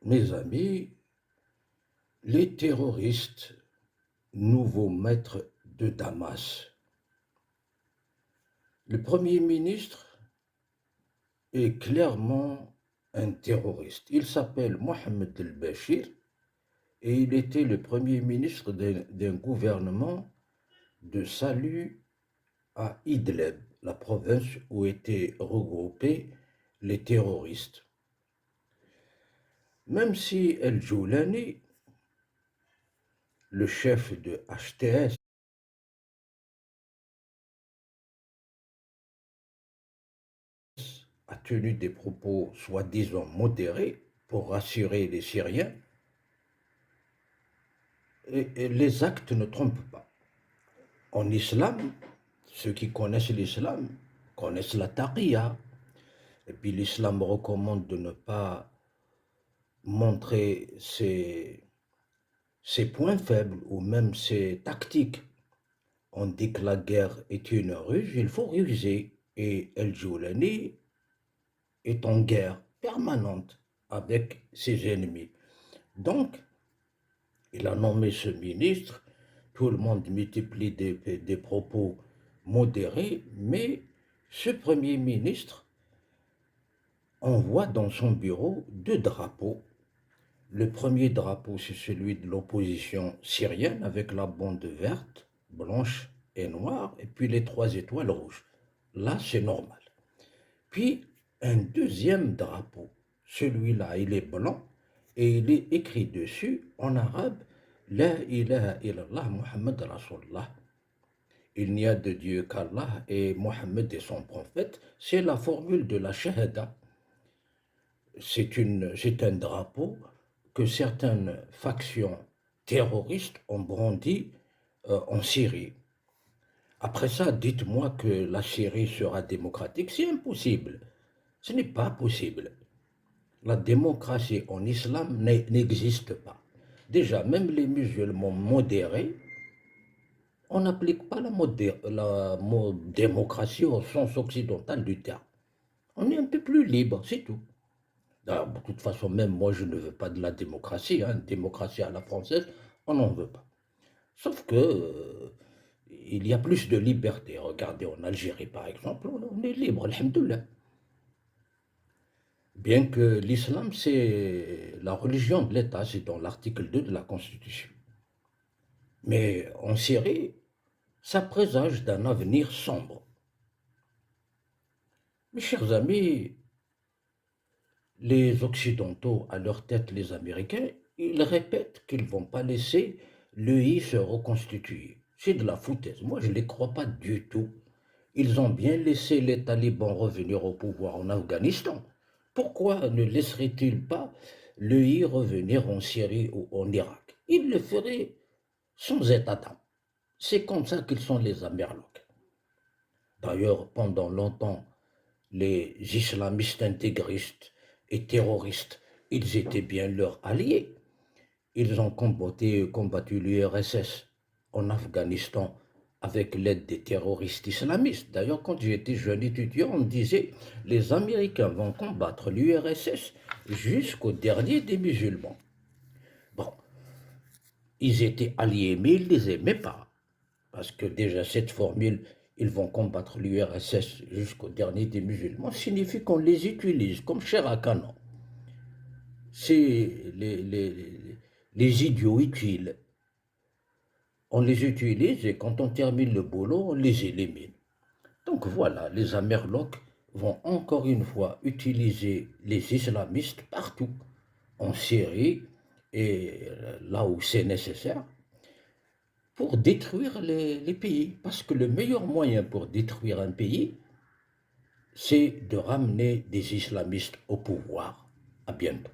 Mes amis, les terroristes, nouveaux maîtres de Damas. Le Premier ministre est clairement un terroriste. Il s'appelle Mohamed el-Bashir et il était le Premier ministre d'un gouvernement de salut à Idlib, la province où étaient regroupés les terroristes. Même si El-Joulani, le chef de HTS, a tenu des propos soi-disant modérés pour rassurer les Syriens, et les actes ne trompent pas. En islam, ceux qui connaissent l'islam connaissent la taqiyya. Et puis l'islam recommande de ne pas montrer ses points faibles ou même ses tactiques. On dit que la guerre est une ruse, il faut ruser. Et El-Joulani est en guerre permanente avec ses ennemis. Donc, il a nommé ce ministre, tout le monde multiplie des propos modérés, mais ce Premier ministre envoie dans son bureau 2 drapeaux. Le premier drapeau, c'est celui de l'opposition syrienne avec la bande verte, blanche et noire, et puis les 3 étoiles rouges. Là, c'est normal. Puis, un deuxième drapeau, celui-là, il est blanc, et il est écrit dessus en arabe « La ilaha illallah Muhammad Rasulullah ». Il n'y a de Dieu qu'Allah et Mohammed est son prophète. C'est la formule de la shahada. C'est un drapeau que certaines factions terroristes ont brandi en Syrie. Après ça, dites-moi que la Syrie sera démocratique. C'est impossible. Ce n'est pas possible. La démocratie en islam n'existe pas. Déjà, même les musulmans modérés, on n'applique pas la démocratie au sens occidental du terme. On est un peu plus libre, c'est tout. Alors, de toute façon, même moi, je ne veux pas de la démocratie. Démocratie à la française, on n'en veut pas. Sauf que il y a plus de liberté. Regardez, en Algérie, par exemple, on est libre, alhamdoulilah. Bien que l'islam, c'est la religion de l'État, c'est dans l'article 2 de la Constitution. Mais en Syrie, ça présage d'un avenir sombre. Mes chers amis, les Occidentaux, à leur tête les Américains, ils répètent qu'ils ne vont pas laisser l'EI se reconstituer. C'est de la foutaise. Moi, je ne les crois pas du tout. Ils ont bien laissé les talibans revenir au pouvoir en Afghanistan. Pourquoi ne laisseraient-ils pas l'EI revenir en Syrie ou en Irak? Ils le feraient sans état d'âme. C'est comme ça qu'ils sont les Amerlocs. D'ailleurs, pendant longtemps, les islamistes intégristes et terroristes, ils étaient bien leurs alliés. Ils ont combattu l'URSS en Afghanistan avec l'aide des terroristes islamistes. D'ailleurs, quand j'étais jeune étudiant, on me disait « les Américains vont combattre l'URSS jusqu'au dernier des musulmans ». Bon, ils étaient alliés, mais ils ne les aimaient pas. Parce que déjà, cette formule, ils vont combattre l'URSS jusqu'au dernier des musulmans, signifie qu'on les utilise comme chair à canon. C'est les idiots utiles. On les utilise et quand on termine le boulot, on les élimine. Donc voilà, les Amerlocs vont encore une fois utiliser les islamistes partout, en Syrie et là où c'est nécessaire, pour détruire les pays. Parce que le meilleur moyen pour détruire un pays, c'est de ramener des islamistes au pouvoir. À bientôt.